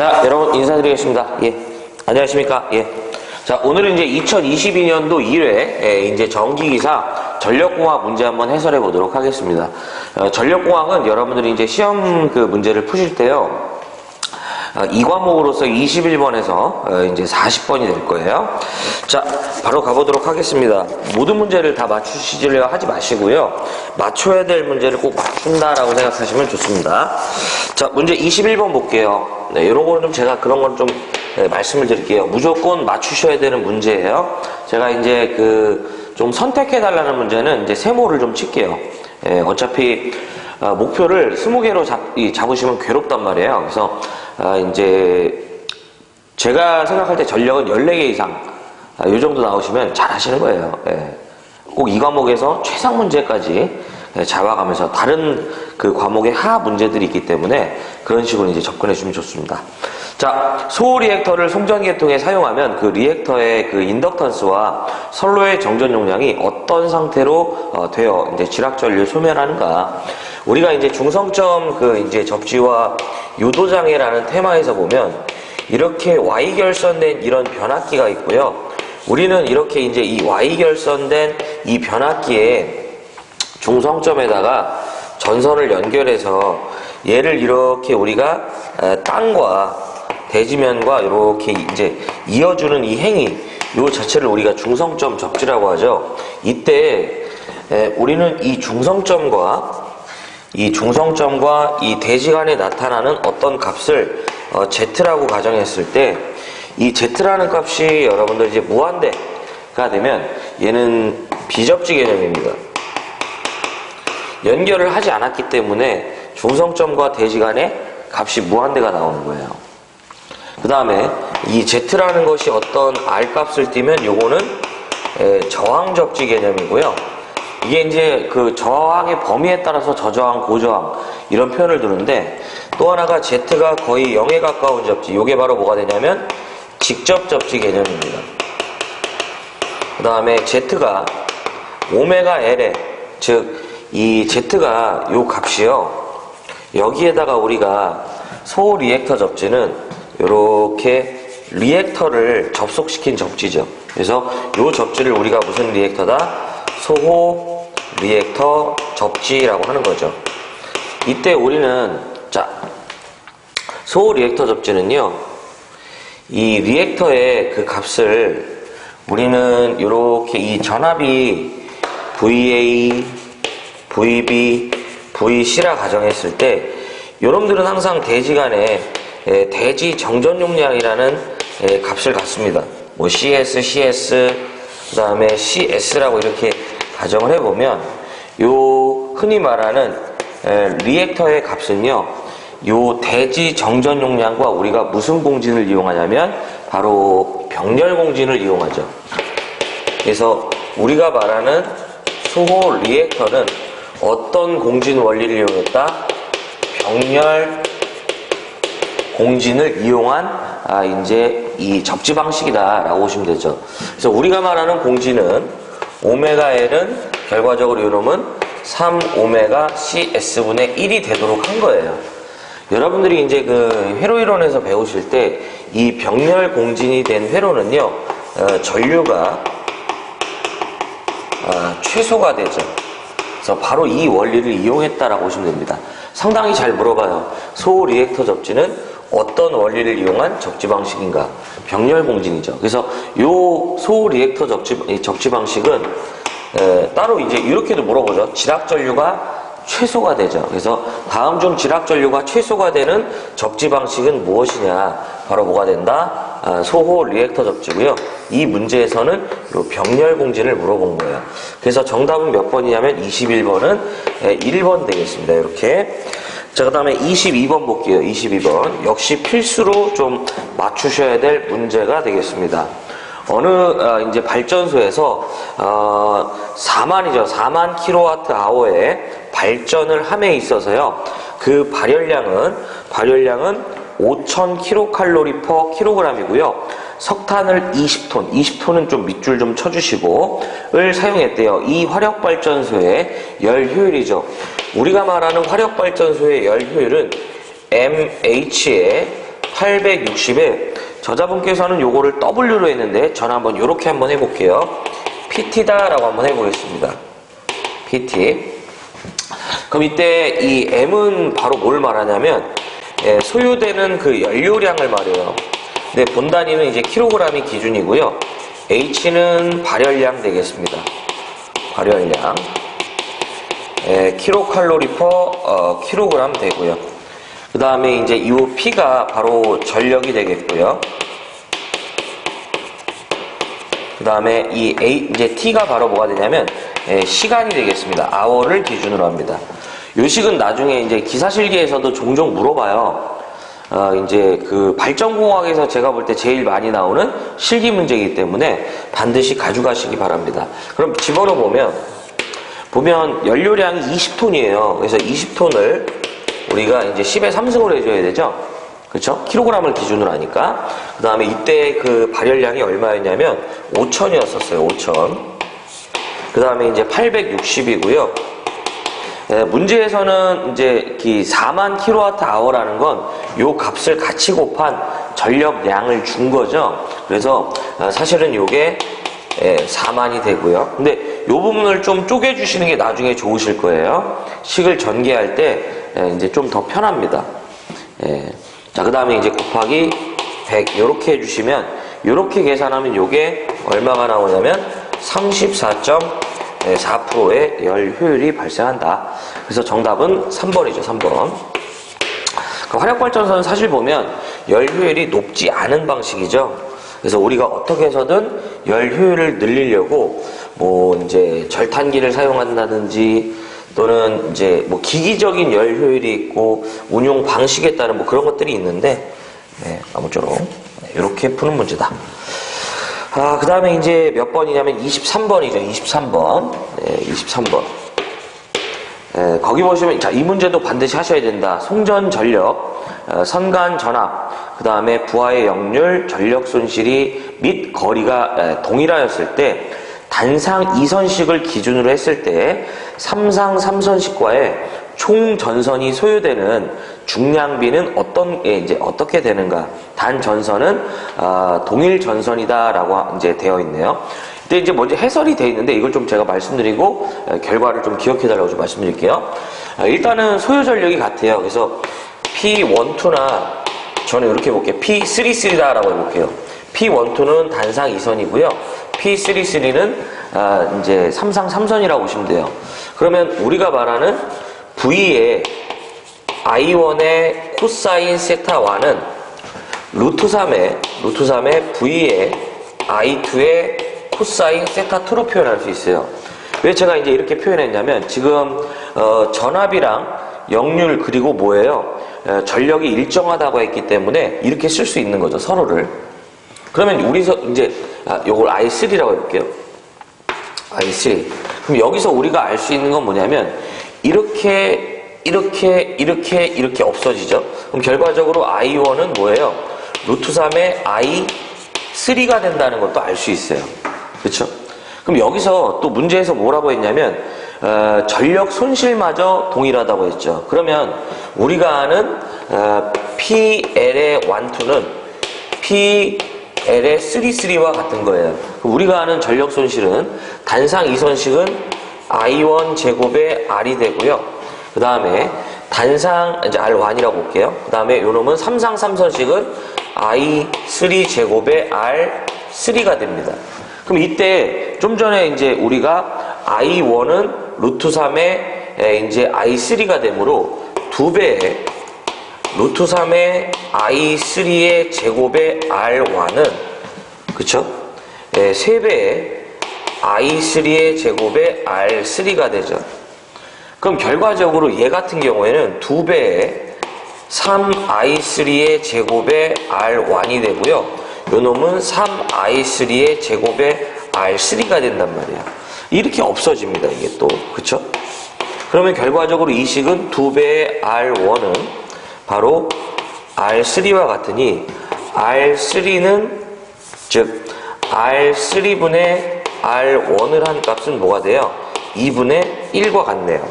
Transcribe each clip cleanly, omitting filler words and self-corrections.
자, 여러분 인사드리겠습니다. 예. 안녕하십니까? 예. 자, 오늘은 이제 2022년도 1회 이제 정기기사 전력공학 문제 한번 해설해 보도록 하겠습니다. 전력공학은 여러분들이 이제 시험 그 문제를 푸실 때요. 이 과목으로서 21번에서 이제 40번이 될 거예요. 자, 바로 가보도록 하겠습니다. 모든 문제를 다 맞추시려 하지 마시고요. 맞춰야 될 문제를 꼭 맞춘다라고 생각하시면 좋습니다. 자, 문제 21번 볼게요. 네, 이런 거는 좀 제가 그런 건 좀 말씀을 드릴게요. 무조건 맞추셔야 되는 문제예요. 제가 이제 좀 선택해 달라는 문제는 이제 세모를 좀 칠게요. 예, 어차피 목표를 20개로 잡으시면 괴롭단 말이에요. 그래서 이제 제가 생각할 때 전력은 14개 이상 이 정도 나오시면 잘 하시는 거예요. 예. 꼭 이 과목에서 최상 문제까지 잡아가면서 다른 그 과목의 하 문제들이 있기 때문에 그런 식으로 이제 접근해 주면 좋습니다. 자, 소호 리액터를 송전기계통에 사용하면 그 리액터의 그 인덕턴스와 선로의 정전 용량이 어떤 상태로 되어 이제 지락전류를 소멸하는가. 우리가 이제 중성점 이제 접지와 요도장애라는 테마에서 보면 이렇게 Y 결선된 이런 변압기가 있고요. 우리는 이렇게 이제 이 Y 결선된 이 변압기에 중성점에다가 전선을 연결해서 얘를 이렇게 우리가 땅과 대지면과 이렇게 이제 이어주는 이 행위, 요 자체를 우리가 중성점 접지라고 하죠. 이때 우리는 이 중성점과 이 대지 간에 나타나는 어떤 값을 Z라고 가정했을 때 이 Z라는 값이 여러분들 이제 무한대가 되면 얘는 비접지 개념입니다. 연결을 하지 않았기 때문에 중성점과 대지 간에 값이 무한대가 나오는 거예요. 그 다음에 이 Z라는 것이 어떤 R 값을 띠면 요거는 저항 접지 개념이고요. 이게 이제 그 저항의 범위에 따라서 저저항, 고저항 이런 표현을 두는데 또 하나가 Z가 거의 0에 가까운 접지. 요게 바로 뭐가 되냐면 직접 접지 개념입니다. 그 다음에 Z가 오메가 L에 즉 이 Z가 요 값이요. 여기에다가 우리가 소호 리액터 접지는 요렇게 리액터를 접속시킨 접지죠. 그래서 요 접지를 우리가 무슨 리액터다? 소호 리액터 접지라고 하는 거죠. 이때 우리는 자 소호 리액터 접지는요. 이 리액터의 그 값을 우리는 요렇게 이 전압이 VA, VB, VC라 가정했을 때 여러분들은 항상 대지 간에 대지 정전 용량이라는 값을 갖습니다. 뭐 CS, CS, 그 다음에 CS라고 이렇게 가정을 해보면 요 흔히 말하는 리액터의 값은요. 요 대지 정전 용량과 우리가 무슨 공진을 이용하냐면 바로 병렬 공진을 이용하죠. 그래서 우리가 말하는 소호 리액터는 어떤 공진 원리를 이용했다? 병렬 공진을 이용한 이제 이 접지 방식이다라고 보시면 되죠. 그래서 우리가 말하는 공진은 오메가 L은 결과적으로 이놈은 3 오메가 CS분의 1이 되도록 한 거예요. 여러분들이 이제 그 회로 이론에서 배우실 때 이 병렬 공진이 된 회로는요, 전류가 최소가 되죠. 그래서 바로 이 원리를 이용했다라고 보시면 됩니다. 상당히 잘 물어봐요. 소호 리액터 접지는 어떤 원리를 이용한 접지 방식인가? 병렬 공진이죠. 그래서 요 소호 리액터 접지 방식은 따로 이제 이렇게도 물어보죠. 지락 전류가 최소가 되죠. 그래서 다음 중 지락 전류가 최소가 되는 접지 방식은 무엇이냐? 바로 뭐가 된다? 소호 리액터 접지고요. 이 문제에서는 요 병렬 공진을 물어본 거예요. 그래서 정답은 몇 번이냐면 21번은 1번 되겠습니다. 이렇게. 자, 그 다음에 22번 볼게요. 22번. 역시 필수로 좀 맞추셔야 될 문제가 되겠습니다. 어느 이제 발전소에서 4만 킬로와트 아워의 발전을 함에 있어서요. 그 발열량은 5,000kcal per kg이고요. 석탄을 20톤은 좀 밑줄 좀 쳐주시고 을 사용했대요. 이 화력발전소의 열 효율이죠. 우리가 말하는 화력발전소의 열 효율은 MH에 860에 저자분께서는 요거를 W로 했는데 저는 한번 요렇게 한번 해볼게요. PT다라고 한번 해보겠습니다. PT. 그럼 이때 이 M은 바로 뭘 말하냐면 소요되는 그 연료량을 말해요. 근데 본 단위는 이제 킬로그램이 기준이고요. H는 발열량 되겠습니다. 발열량. 킬로칼로리 퍼 킬로그램 되고요. 그 다음에 이제 이 P가 바로 전력이 되겠고요. 그 다음에 이제 T가 바로 뭐가 되냐면 시간이 되겠습니다. 아워를 기준으로 합니다. 요 식은 나중에 이제 기사실기에서도 종종 물어봐요. 이제 그 발전공학에서 제가 볼 때 제일 많이 나오는 실기 문제이기 때문에 반드시 가져가시기 바랍니다. 그럼 집어넣어 보면 연료량이 20톤이에요. 그래서 20톤을 우리가 이제 10의 3승으로 해줘야 되죠. 그렇죠? 킬로그램을 기준으로 하니까. 그 다음에 이때 그 발열량이 얼마였냐면 5,000이었었어요. 5,000. 그 다음에 이제 860이고요. 문제에서는 이제 4만 kWh라는 건 요 값을 같이 곱한 전력량을 준 거죠. 그래서 사실은 요게 4만이 되고요. 근데 요 부분을 좀 쪼개주시는 게 나중에 좋으실 거예요. 식을 전개할 때 이제 좀 더 편합니다. 자, 그 다음에 이제 곱하기 100 요렇게 해주시면 요렇게 계산하면 요게 얼마가 나오냐면 34.4%의 열 효율이 발생한다. 그래서 정답은 3번이죠. 3번. 그 화력발전소는 사실 보면 열 효율이 높지 않은 방식이죠. 그래서 우리가 어떻게 해서든 열 효율을 늘리려고 뭐 이제 절탄기를 사용한다든지 또는 이제 뭐 기기적인 열 효율이 있고 운용 방식에 따른 뭐 그런 것들이 있는데 아무쪼록 이렇게 푸는 문제다. 그 다음에 이제 몇 번이냐면 23번이죠. 23번. 23번. 거기 보시면, 자, 이 문제도 반드시 하셔야 된다. 송전 전력, 선간 전압, 그 다음에 부하의 역률, 전력 손실이 및 거리가 동일하였을 때, 단상 2선식을 기준으로 했을 때, 삼상 3선식과의 총 전선이 소요되는 중량비는 어떻게 되는가? 단 전선은 동일 전선이다라고 이제 되어 있네요. 근데 이제 먼저 해설이 되어 있는데 이걸 좀 제가 말씀드리고 결과를 좀 기억해달라고 좀 말씀드릴게요. 일단은 소요 전력이 같아요. 그래서 P12나 저는 이렇게 해볼게요. P33다라고 해볼게요. P12는 단상 2선이고요. P33는 이제 삼상 3선이라고 보시면 돼요. 그러면 우리가 말하는 V의 I1의 코사인 세타1은 루트 3의 V의 I2의 코사인 세타2로 표현할 수 있어요. 왜 제가 이제 이렇게 표현했냐면 지금 전압이랑 역률 그리고 뭐예요? 전력이 일정하다고 했기 때문에 이렇게 쓸 수 있는 거죠. 서로를. 그러면 우리서 이제 요걸 I3라고 해볼게요. I3. 그럼 여기서 우리가 알 수 있는 건 뭐냐면 이렇게 없어지죠. 그럼 결과적으로 I1은 뭐예요? 루트 3의 I3가 된다는 것도 알 수 있어요. 그렇죠? 그럼 여기서 또 문제에서 뭐라고 했냐면 전력 손실마저 동일하다고 했죠. 그러면 우리가 아는 PL의 1, 2는 PL의 3, 3와 같은 거예요. 그럼 우리가 아는 전력 손실은 단상 2선식은 I1 제곱의 R이 되고요. 그 다음에 단상 이제 R1이라고 볼게요. 그 다음에 요놈은 삼상 3선식은 I3 제곱의 R3가 됩니다. 그럼 이때 좀 전에 이제 우리가 I1은 루트 3의 이제 I3가 되므로 2배의 루트 3의 I3의 제곱의 R1은 그쵸? 3배의 I3의 제곱의 R3가 되죠. 그럼 결과적으로 얘 같은 경우에는 2배의 3i3의 제곱의 r1이 되고요. 요 놈은 3i3의 제곱의 r3가 된단 말이에요. 이렇게 없어집니다. 이게 또. 그쵸? 그러면 결과적으로 이 식은 2배의 r1은 바로 r3와 같으니 r3는 즉 r3분의 r1을 한 값은 뭐가 돼요? 2분의 1과 같네요.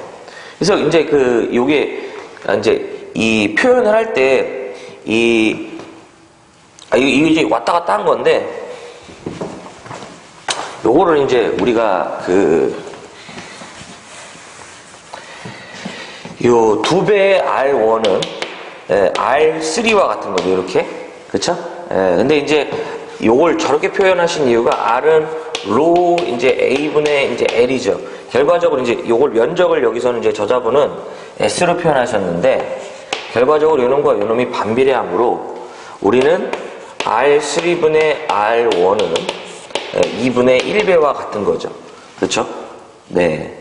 그래서 이제 요게 이제 이 표현을 할 때 이 이거 이제 왔다 갔다 한 건데, 요거를 이제 우리가 요 2배의 R1은 R3와 같은 거죠, 이렇게. 그쵸? 근데 이제 요걸 저렇게 표현하신 이유가 R은 로 이제 A분의 이제 L이죠. 결과적으로 이제 요걸 면적을 여기서는 이제 저자분은 S로 표현하셨는데, 결과적으로 요놈과 요놈이 반비례하므로 우리는 R3분의 R1은 2분의 1배와 같은 거죠. 그렇죠? 네.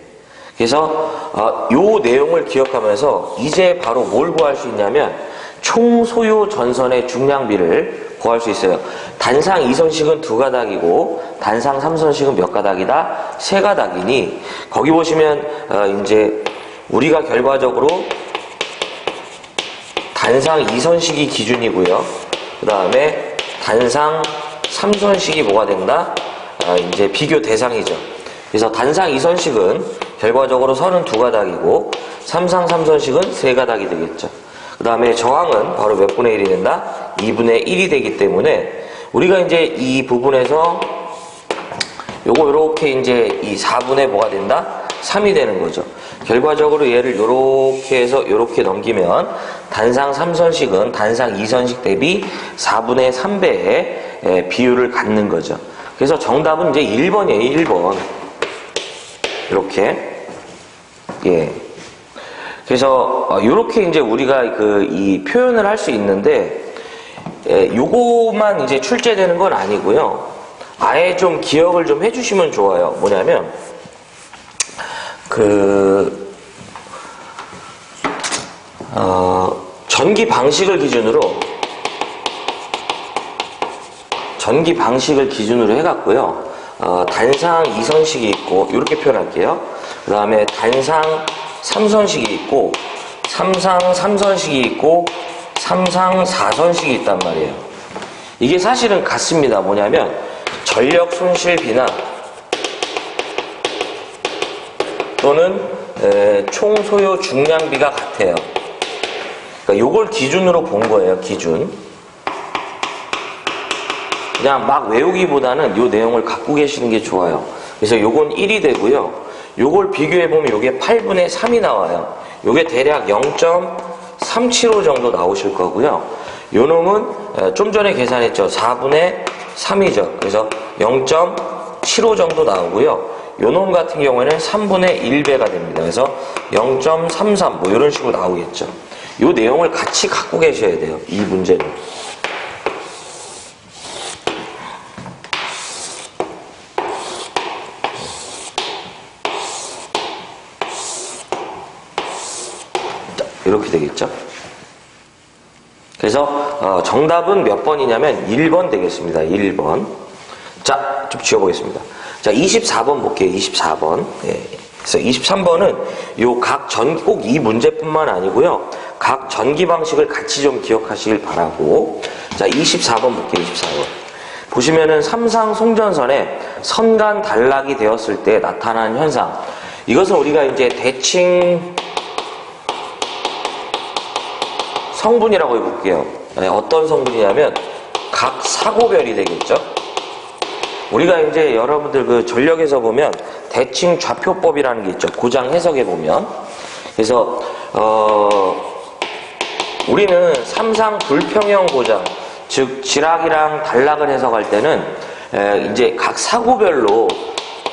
그래서 요 내용을 기억하면서 이제 바로 뭘 구할 수 있냐면 총 소요 전선의 중량비를 구할 수 있어요. 단상 2선식은 2가닥이고 단상 3선식은 몇 가닥이다? 3가닥이니 거기 보시면 이제 우리가 결과적으로 단상 2선식이 기준이고요. 그 다음에 단상 3선식이 뭐가 된다? 이제 비교 대상이죠. 그래서 단상 2선식은 결과적으로 선은 2가닥이고 삼상 3선식은 3가닥이 되겠죠. 그 다음에 저항은 바로 몇 분의 1이 된다? 2분의 1이 되기 때문에 우리가 이제 이 부분에서 요거 요렇게 이제 이 4분의 뭐가 된다? 3이 되는 거죠. 결과적으로 얘를 요렇게 해서 요렇게 넘기면 단상 3선식은 단상 2선식 대비 4분의 3배의 비율을 갖는 거죠. 그래서 정답은 이제 1번이에요, 1번. 이렇게. 예. 그래서 요렇게 이제 우리가 이 표현을 할 수 있는데, 요거만 이제 출제되는 건 아니고요. 아예 좀 기억을 좀 해주시면 좋아요. 뭐냐면, 전기 방식을 기준으로 해갖고요. 단상 2선식이 있고, 이렇게 표현할게요. 그 다음에 단상 3선식이 있고, 삼상 3선식이 있고, 삼상 4선식이 있단 말이에요. 이게 사실은 같습니다. 뭐냐면, 전력 손실비나 또는 총 소요 중량비가 같아요. 그러니까 요걸 기준으로 본 거예요, 기준. 그냥 막 외우기보다는 요 내용을 갖고 계시는 게 좋아요. 그래서 요건 1이 되고요. 요걸 비교해보면 요게 8분의 3이 나와요. 요게 대략 0.375 정도 나오실 거고요. 요 놈은 좀 전에 계산했죠. 4분의 3이죠. 그래서 0.75 정도 나오고요. 요 놈 같은 경우에는 3분의 1배가 됩니다. 그래서 0.33 뭐 이런 식으로 나오겠죠. 요 내용을 같이 갖고 계셔야 돼요. 이 문제는. 이렇게 되겠죠. 그래서 정답은 몇 번이냐면 1번 되겠습니다. 1번. 자, 좀 지워보겠습니다. 자, 24번 볼게요. 24번. 예. 그래서 23번은 꼭 이 문제뿐만 아니고요. 각 전기 방식을 같이 좀 기억하시길 바라고. 자, 24번 볼게요. 24번. 보시면은 삼상 송전선에 선간 단락이 되었을 때 나타나는 현상. 이것은 우리가 이제 대칭 성분이라고 해볼게요. 어떤 성분이냐면 각 사고별이 되겠죠. 우리가 이제 여러분들 전력에서 보면 대칭 좌표법이라는 게 있죠. 고장 해석에 보면. 그래서 우리는 삼상 불평형 고장, 즉 지락이랑 단락을 해석할 때는 이제 각 사고별로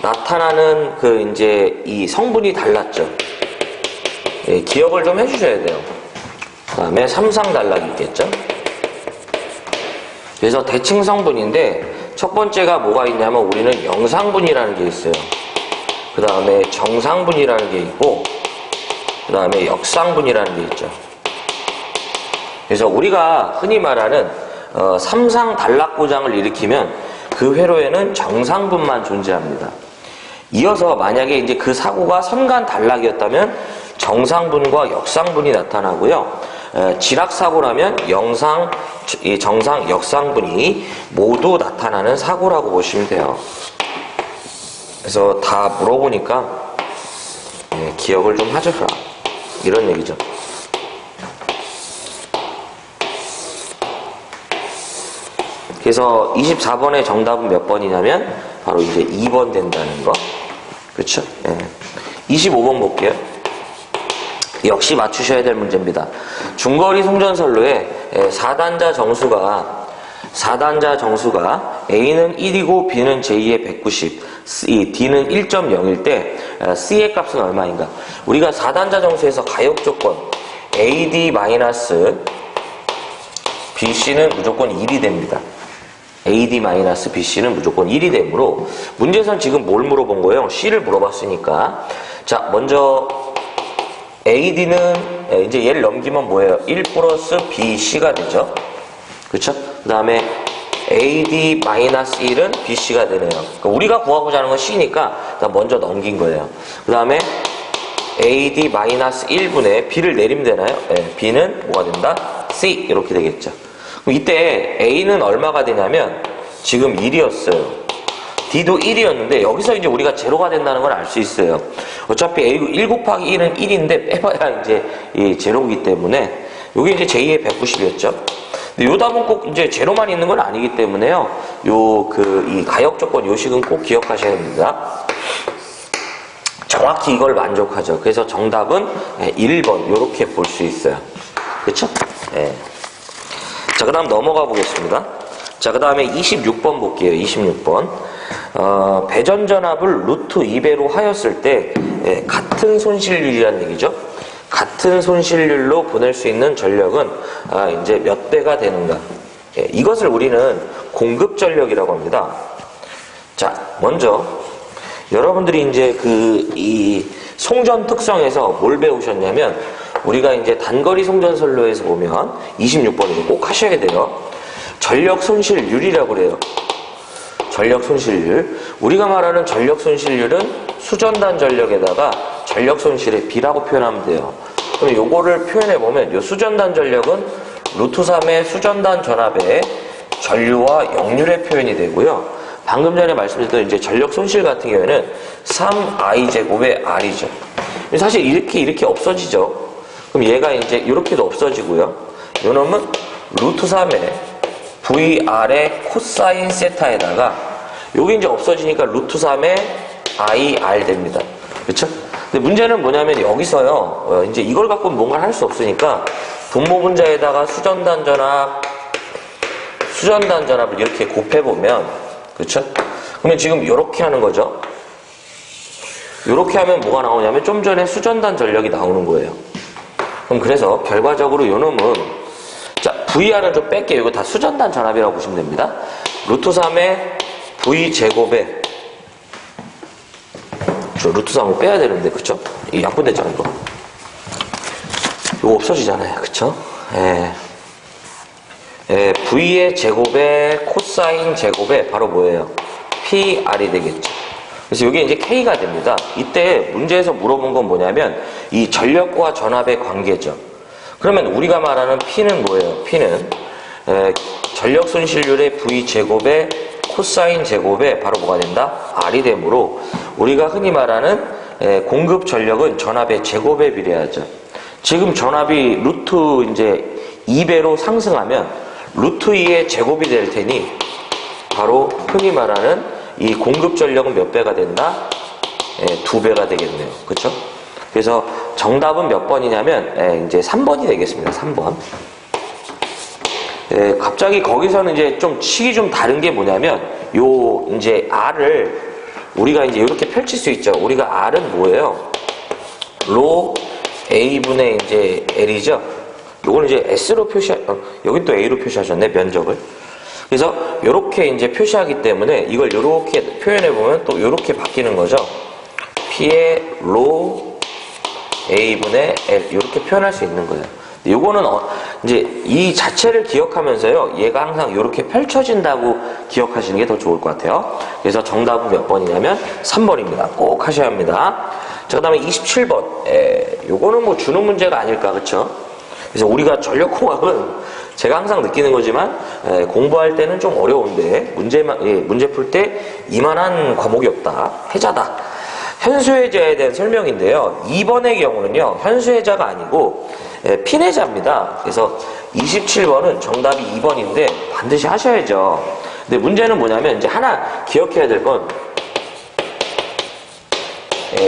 나타나는 이제 이 성분이 달랐죠. 예, 기억을 좀 해주셔야 돼요. 그 다음에 삼상 단락이 있겠죠. 그래서 대칭 성분인데 첫 번째가 뭐가 있냐면 우리는 영상분이라는 게 있어요. 그 다음에 정상분이라는 게 있고 그 다음에 역상분이라는 게 있죠. 그래서 우리가 흔히 말하는 삼상 단락 고장을 일으키면 그 회로에는 정상분만 존재합니다. 이어서 만약에 이제 그 사고가 선간 단락이었다면 정상분과 역상분이 나타나고요. 지락사고라면 정상, 역상분이 모두 나타나는 사고라고 보시면 돼요. 그래서 다 물어보니까 기억을 좀 하셔라. 이런 얘기죠. 그래서 24번의 정답은 몇 번이냐면 바로 이제 2번 된다는 거. 그렇죠? 예. 25번 볼게요. 역시 맞추셔야 될 문제입니다. 중거리 송전선로에 4단자 정수가 A는 1이고 B는 제2의 190, D는 1.0일 때 C의 값은 얼마인가? 우리가 4단자 정수에서 가역 조건 AD-BC는 무조건 1이 됩니다. AD-BC는 무조건 1이 되므로 문제에서는 지금 뭘 물어본 거예요? C를 물어봤으니까 자 먼저 AD는 이제 얘를 넘기면 뭐예요? 1 플러스 BC가 되죠. 그렇죠? 그 다음에 AD-1은 BC가 되네요. 그러니까 우리가 구하고자 하는 건 C니까 먼저 넘긴 거예요. 그 다음에 AD-1분의 B를 내리면 되나요? 네, B는 뭐가 된다? C 이렇게 되겠죠. 그럼 이때 A는 얼마가 되냐면 지금 1이었어요. D도 1이었는데 여기서 이제 우리가 제로가 된다는 걸 알 수 있어요. 어차피 1 곱하기 1은 1인데 빼봐야 이제 이 제로이기 때문에 이게 이제 제2의 190이었죠. 근데 요 답은 꼭 이제 제로만 있는 건 아니기 때문에요. 이 가역 조건 요식은 꼭 기억하셔야 됩니다. 정확히 이걸 만족하죠. 그래서 정답은 1번 이렇게 볼 수 있어요. 그렇죠? 네. 자, 그 다음 넘어가 보겠습니다. 자, 그 다음에 26번 볼게요. 26번. 배전전압을 루트 2배로 하였을 때 같은 손실률이라는 얘기죠. 같은 손실률로 보낼 수 있는 전력은 이제 몇 배가 되는가. 이것을 우리는 공급 전력이라고 합니다. 자, 먼저 여러분들이 이제 이 송전 특성에서 뭘 배우셨냐면 우리가 이제 단거리 송전선로에서 보면 26번을 꼭 하셔야 돼요. 전력 손실률이라고 그래요. 전력 손실률. 우리가 말하는 전력 손실률은 수전단 전력에다가 전력 손실의 B라고 표현하면 돼요. 그럼 요거를 표현해보면 요 수전단 전력은 루트 3의 수전단 전압의 전류와 역률의 표현이 되고요. 방금 전에 말씀드렸던 이제 전력 손실 같은 경우에는 3i제곱의 R이죠. 사실 이렇게 없어지죠. 그럼 얘가 이제 이렇게도 없어지고요. 요 놈은 루트 3의 VR의 코사인 세타에다가 요게 이제 없어지니까 루트 3의 IR 됩니다. 그렇죠? 근데 문제는 뭐냐면 여기서요. 이제 이걸 갖고 뭔가를 할 수 없으니까 분모 분자에다가 수전단 전압을 이렇게 곱해보면 그렇죠? 그러면 지금 이렇게 하는 거죠. 이렇게 하면 뭐가 나오냐면 좀 전에 수전단 전력이 나오는 거예요. 그럼 그래서 결과적으로 요 놈은 자, VR은 좀 뺄게요. 이거 다 수전단 전압이라고 보시면 됩니다. 루트 3의 V제곱에 루트 3을 빼야 되는데, 그쵸? 이 약분됐잖아, 이거. 이거 없어지잖아요, 그쵸? V의 제곱에 코사인 제곱에 바로 뭐예요? PR이 되겠죠. 그래서 이게 이제 K가 됩니다. 이때 문제에서 물어본 건 뭐냐면 이 전력과 전압의 관계죠. 그러면 우리가 말하는 P는 뭐예요? P는 전력 손실률의 V제곱에 코사인 제곱에 바로 뭐가 된다? R이 되므로 우리가 흔히 말하는 공급 전력은 전압의 제곱에 비례하죠. 지금 전압이 루트 이제 2배로 상승하면 루트 2의 제곱이 될 테니 바로 흔히 말하는 이 공급 전력은 몇 배가 된다? 2배가 되겠네요. 그렇죠? 그래서 정답은 몇 번이냐면 이제 3번이 되겠습니다. 3번. 갑자기 거기서는 이제 좀 식이 좀 다른 게 뭐냐면 요 이제 R을 우리가 이제 이렇게 펼칠 수 있죠. 우리가 R은 뭐예요? 로 A분의 이제 L이죠. 요걸 이제 S로 여기 또 A로 표시하셨네, 면적을. 그래서 요렇게 이제 표시하기 때문에 이걸 요렇게 표현해보면 또 요렇게 바뀌는 거죠. P의 로 A분의 L 이렇게 표현할 수 있는 거예요. 요거는 이제 이 자체를 기억하면서요, 얘가 항상 이렇게 펼쳐진다고 기억하시는 게 더 좋을 것 같아요. 그래서 정답은 몇 번이냐면 3번입니다. 꼭 하셔야 합니다. 자, 그 다음에 27번. 요거는 뭐 주는 문제가 아닐까, 그쵸? 그래서 우리가 전력공학은 제가 항상 느끼는 거지만 공부할 때는 좀 어려운데 문제 풀 때 이만한 과목이 없다. 해자다. 현수해자에 대한 설명인데요. 2번의 경우는요, 현수해자가 아니고 pin해자입니다. 그래서 27번은 정답이 2번인데 반드시 하셔야죠. 근데 문제는 뭐냐면 이제 하나 기억해야 될 건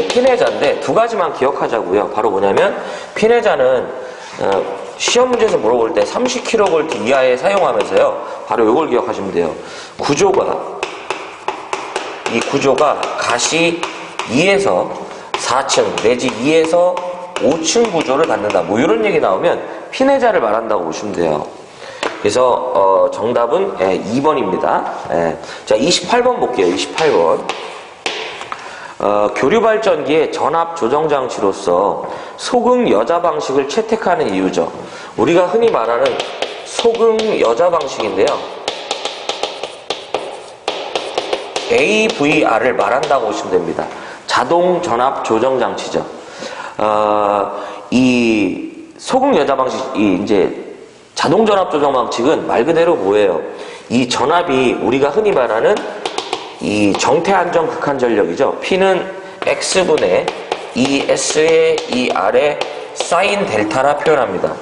피내자인데 두 가지만 기억하자고요. 바로 뭐냐면 피내자는 시험 문제에서 물어볼 때 30kV 이하에 사용하면서요. 바로 이걸 기억하시면 돼요. 이 구조가 가시 2에서 4층 내지 2에서 5층 구조를 갖는다. 뭐 이런 얘기 나오면 피내자를 말한다고 보시면 돼요. 그래서 정답은 2번입니다. 자, 28번 볼게요. 28번. 교류발전기의 전압 조정 장치로서 소극 여자 방식을 채택하는 이유죠. 우리가 흔히 말하는 소극 여자 방식인데요. AVR을 말한다고 보시면 됩니다. 자동 전압 조정 장치죠. 이 소극 여자 방식이 이제 자동 전압 조정 방식은 말 그대로 뭐예요? 이 전압이 우리가 흔히 말하는 이 정태 안정 극한 전력이죠. P는 X분의 ES의 ER의 사인 델타라 표현합니다.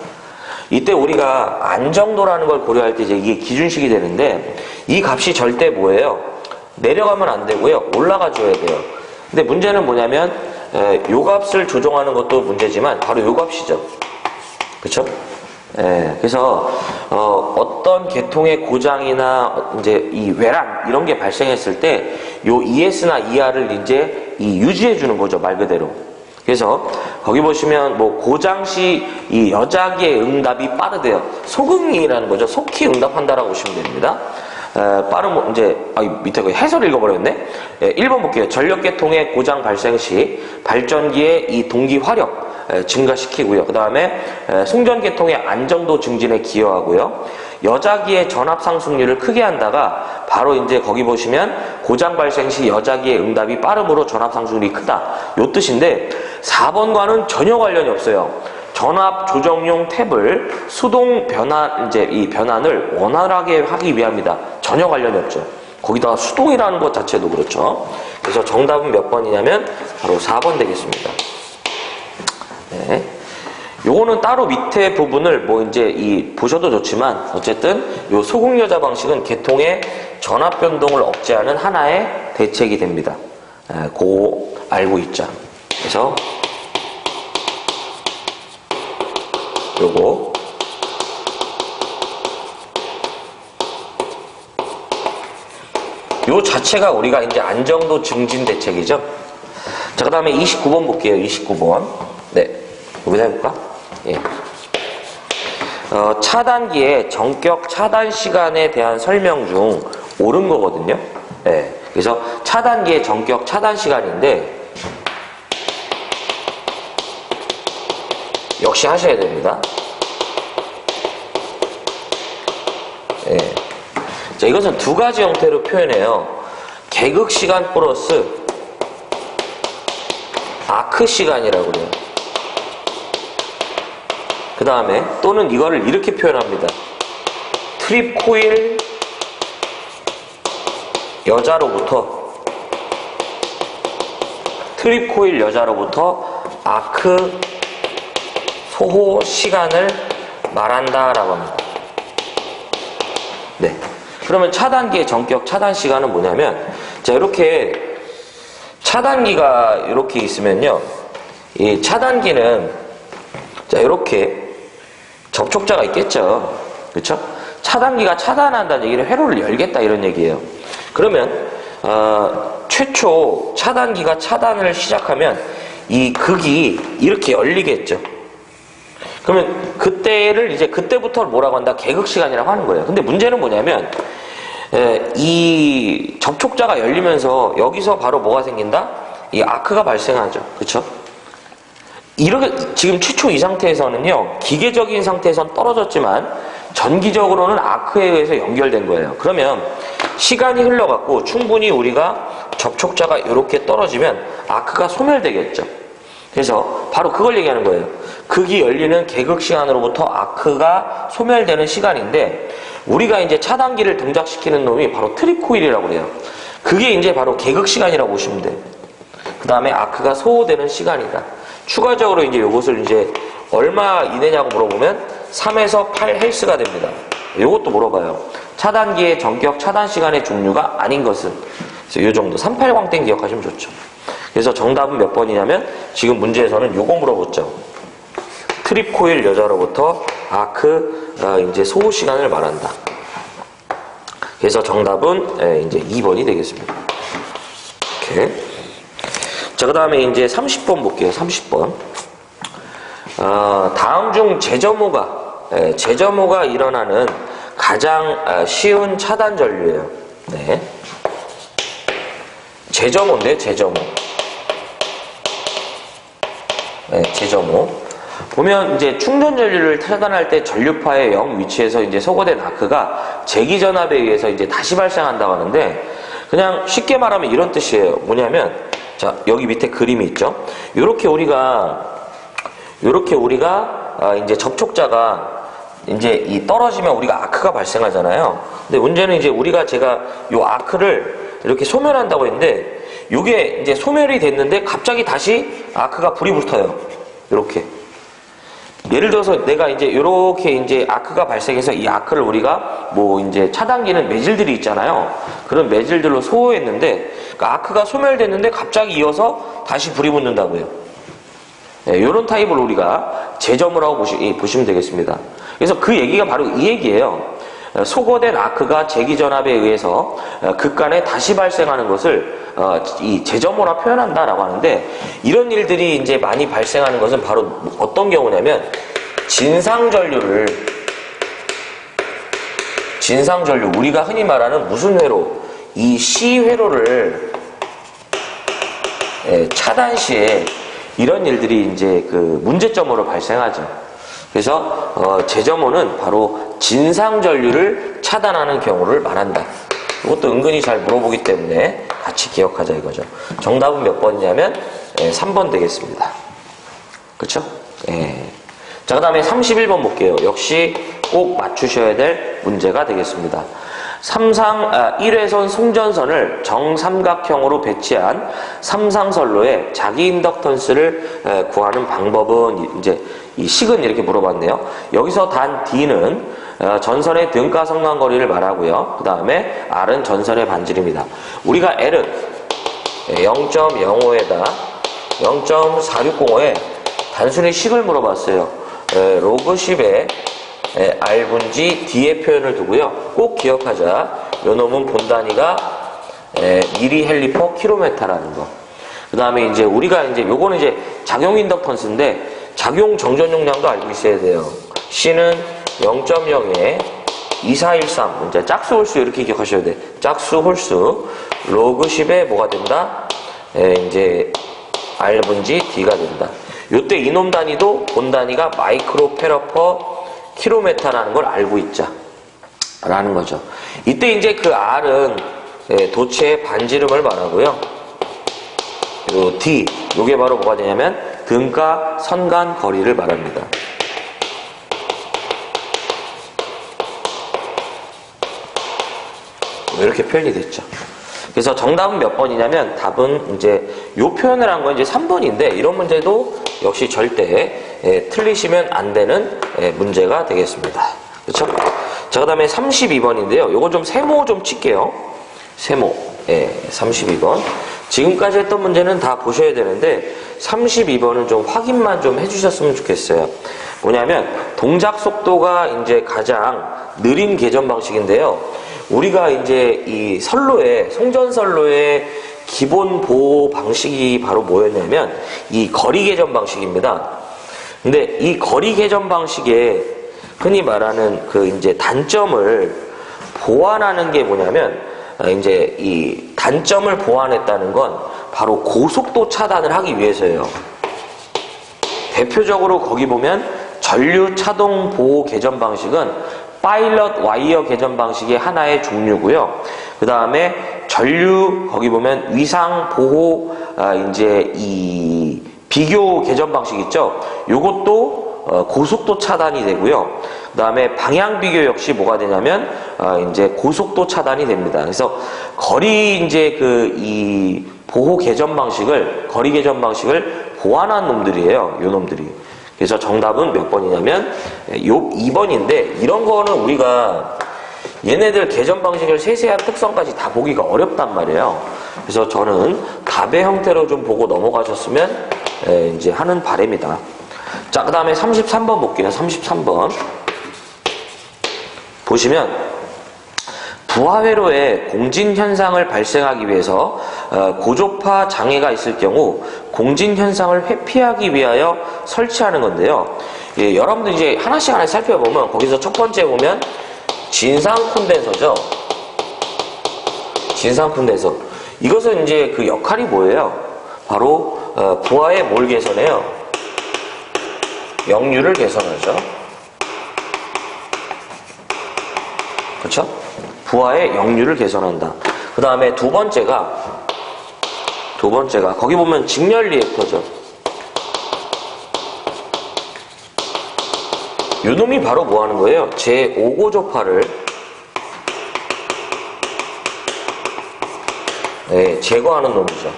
이때 우리가 안정도라는 걸 고려할 때 이제 이게 기준식이 되는데 이 값이 절대 뭐예요? 내려가면 안 되고요. 올라가 줘야 돼요. 근데 문제는 뭐냐면 요 값을 조정하는 것도 문제지만 바로 요 값이죠. 그쵸? 그래서 어떤 계통의 고장이나 이제 이 외란 이런 게 발생했을 때 요 ES나 ER을 이제 이 유지해 주는 거죠. 말 그대로. 그래서 거기 보시면 뭐 고장 시 이 여자기의 응답이 빠르대요. 소극이라는 거죠. 속히 응답한다라고 보시면 됩니다. 빠른 이제 밑에 그 해설 읽어버렸네. 1번 볼게요. 전력계통의 고장 발생 시 발전기의 이 동기 화력 증가시키고요. 그 다음에 송전계통의 안정도 증진에 기여하고요. 여자기의 전압 상승률을 크게 한다가 바로 이제 거기 보시면 고장 발생 시 여자기의 응답이 빠름으로 전압 상승률이 크다. 요 뜻인데 4번과는 전혀 관련이 없어요. 전압 조정용 탭을 수동 변환 이제 이 변환을 원활하게 하기 위함이다. 전혀 관련이 없죠. 거기다가 수동이라는 것 자체도 그렇죠. 그래서 정답은 몇 번이냐면 바로 4번 되겠습니다. 네. 요거는 따로 밑에 부분을 뭐 이제 보셔도 좋지만 어쨌든 요 소극여자 방식은 계통의 전압 변동을 억제하는 하나의 대책이 됩니다. 그거 알고 있자. 그래서 요거 요 자체가 우리가 이제 안정도 증진 대책이죠. 자, 그 다음에 29번 볼게요. 29번. 네. 여기서 해볼까? 예. 차단기의 전격 차단 시간에 대한 설명 중 옳은 거거든요. 예. 그래서 차단기의 전격 차단 시간인데 역시 하셔야 됩니다. 예. 자, 이것은 두 가지 형태로 표현해요. 개극 시간 플러스 아크 시간이라고 그래요. 그 다음에 또는 이거를 이렇게 표현합니다. 트립 코일 여자로부터 아크 소호 시간을 말한다라고 합니다. 네. 그러면 차단기의 전격 차단 시간은 뭐냐면, 자, 이렇게 차단기가 이렇게 있으면요. 이 차단기는, 자, 이렇게 접촉자가 있겠죠. 그쵸? 차단기가 차단한다는 얘기는 회로를 열겠다 이런 얘기예요. 그러면, 최초 차단기가 차단을 시작하면 이 극이 이렇게 열리겠죠. 그러면 그때부터 뭐라고 한다? 개극 시간이라고 하는 거예요. 근데 문제는 뭐냐면, 이 접촉자가 열리면서 여기서 바로 뭐가 생긴다? 이 아크가 발생하죠. 그쵸? 이렇게, 지금 최초 이 상태에서는요, 기계적인 상태에선 떨어졌지만, 전기적으로는 아크에 의해서 연결된 거예요. 그러면, 시간이 흘러갔고, 충분히 우리가 접촉자가 이렇게 떨어지면, 아크가 소멸되겠죠. 그래서, 바로 그걸 얘기하는 거예요. 극이 열리는 개극 시간으로부터 아크가 소멸되는 시간인데, 우리가 이제 차단기를 동작시키는 놈이 바로 트립 코일이라고 그래요. 그게 이제 바로 개극 시간이라고 보시면 돼요. 그 다음에 아크가 소호되는 시간이다. 추가적으로 이제 이것을 이제 얼마 이내냐고 물어보면 3에서 8 헬스가 됩니다. 이것도 물어봐요. 차단기의 전격 차단 시간의 종류가 아닌 것은. 그래서 이 정도 38광땡 기억하시면 좋죠. 그래서 정답은 몇 번이냐면 지금 문제에서는 요거 물어봤죠. 트립 코일 여자로부터 아크 이제 소호 시간을 말한다. 그래서 정답은 이제 2번이 되겠습니다. 이렇게. 자, 그 다음에 이제 30번 볼게요. 30번. 다음 중 제점호가 일어나는 가장 쉬운 차단 전류예요. 네. 제점호인데, 제점호. 네, 제점호. 보면 이제 충전 전류를 차단할 때 전류파의 0 위치에서 이제 소거된 아크가 재기 전압에 의해서 이제 다시 발생한다고 하는데, 그냥 쉽게 말하면 이런 뜻이에요. 뭐냐면, 자, 여기 밑에 그림이 있죠? 요렇게 우리가 이제 접촉자가 이제 이 떨어지면 우리가 아크가 발생하잖아요. 근데 문제는 이제 제가 요 아크를 이렇게 소멸한다고 했는데, 요게 이제 소멸이 됐는데 갑자기 다시 아크가 불이 붙어요. 요렇게. 예를 들어서 내가 이제 요렇게 이제 아크가 발생해서 이 아크를 우리가 뭐 이제 차단기는 매질들이 있잖아요. 그런 매질들로 소호했는데, 그러니까 아크가 소멸됐는데 갑자기 이어서 다시 불이 붙는다고요. 네, 요런 타입을 우리가 제점호라고 보시면 되겠습니다. 그래서 그 얘기가 바로 이 얘기예요. 소거된 아크가 재기 전압에 의해서 극간에 다시 발생하는 것을 이 제점호라 표현한다라고 하는데, 이런 일들이 이제 많이 발생하는 것은 바로 어떤 경우냐면 진상전류 우리가 흔히 말하는 무슨 회로, 이 C회로를 차단 시에 이런 일들이 이제 그 문제점으로 발생하죠. 그래서 제점호는 바로 진상전류를 차단하는 경우를 말한다. 이것도 은근히 잘 물어보기 때문에 같이 기억하자 이거죠. 정답은 몇 번이냐면 3번 되겠습니다. 그렇죠? 자, 그 다음에 31번 볼게요. 역시 꼭 맞추셔야 될 문제가 되겠습니다. 1회선 송전선을 정삼각형으로 배치한 삼상선로에 자기 인덕턴스를 구하는 방법은, 이제 이 식은 이렇게 물어봤네요. 여기서 단 D는 전선의 등가 성간거리를 말하고요. 그 다음에 R은 전선의 반질입니다. 우리가 L은 0.05에다 0.4605에 단순히 식을 물어봤어요. 로그 10에 R분지 D의 표현을 두고요. 꼭 기억하자. 요 놈은 본 단위가 mH/km라는 거. 그 다음에 이제 우리가 이제 요거는 이제 작용 인덕턴스인데, 작용 정전 용량도 알고 있어야 돼요. C는 0.0에 2413. 이제 짝수 홀수 이렇게 기억하셔야 돼. 짝수 홀수. 로그 10에 뭐가 된다? 이제 R분지 D가 된다. 요때 이놈 단위도 본 단위가 마이크로 페러 퍼 킬로미터라는 걸 알고 있자. 라는 거죠. 이때 이제 그 R은 도체의 반지름을 말하고요. 요 D, 요게 바로 뭐가 되냐면 등가 선간 거리를 말합니다. 이렇게 표현이 됐죠. 그래서 정답은 몇 번이냐면 답은 이제 요 표현을 한 건 이제 3번인데, 이런 문제도 역시 절대 틀리시면 안 되는 문제가 되겠습니다. 그렇죠? 자, 그 다음에 32번인데요. 요거 좀 세모 좀 칠게요. 세모. 32번. 지금까지 했던 문제는 다 보셔야 되는데 32번은 좀 확인만 좀 해주셨으면 좋겠어요. 뭐냐면 동작 속도가 이제 가장 느린 개전 방식인데요. 우리가 이제 이 송전선로의 기본 보호 방식이 바로 뭐였냐면 이 거리 개전 방식입니다. 근데 이 거리 개전 방식에 흔히 말하는 그 이제 단점을 보완하는 게 뭐냐면, 이제 이 단점을 보완했다는 건 바로 고속도 차단을 하기 위해서예요. 대표적으로 거기 보면 전류 차동 보호 개전 방식은 파일럿 와이어 개전 방식의 하나의 종류고요. 그 다음에 전류 거기 보면 위상 보호 이제 이 비교 개전 방식 있죠. 요것도 고속도 차단이 되고요. 그 다음에 방향 비교 역시 뭐가 되냐면 이제 고속도 차단이 됩니다. 그래서 거리 이제 이 보호 개전 방식을, 거리 개전 방식을 보완한 놈들이에요. 요 놈들이. 그래서 정답은 몇 번이냐면 요 2번인데, 이런 거는 우리가 얘네들 계전 방식을 세세한 특성까지 다 보기가 어렵단 말이에요. 그래서 저는 답의 형태로 좀 보고 넘어가셨으면 이제 하는 바람이다. 자, 그 다음에 33번 볼게요. 33번. 보시면 부하회로에 공진현상을 발생하기 위해서 고조파 장애가 있을 경우 공진현상을 회피하기 위하여 설치하는 건데요. 예, 여러분들 이제 하나씩 살펴보면 거기서 첫 번째 보면 진상 콘덴서죠. 진상 콘덴서. 이것은 이제 그 역할이 뭐예요? 바로 부하의 뭘 개선해요? 역류를 개선하죠. 그렇죠? 부하의 역류를 개선한다. 그 다음에 두 번째가 거기 보면 직렬 리액터죠. 이 놈이 바로 뭐 하는 거예요? 제5고조파를 제거하는 놈이죠.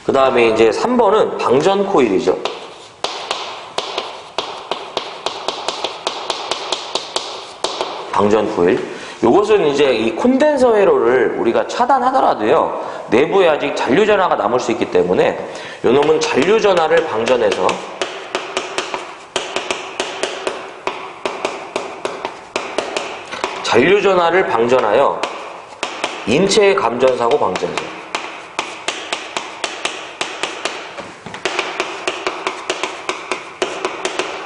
그 다음에 이제 3번은 방전 코일이죠. 방전 코일. 요것은 이제 이 콘덴서 회로를 우리가 차단하더라도요, 내부에 아직 잔류전하가 남을 수 있기 때문에 요 놈은 잔류전하를 방전해서 잔류전하를 방전하여 인체의 감전사고 방전이죠.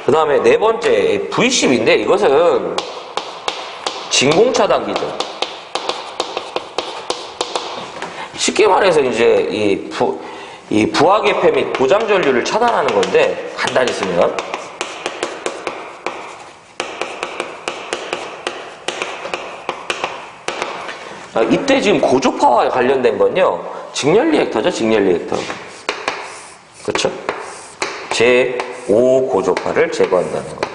그 다음에 네 번째 V10인데 이것은 진공차단기죠. 쉽게 말해서 이제 이 부하개폐 및 고장전류를 차단하는 건데, 간단히 쓰면 이때 지금 고조파와 관련된 건요, 직렬 리액터죠. 직렬 리액터. 그렇죠? 제5 고조파를 제거한다는 거.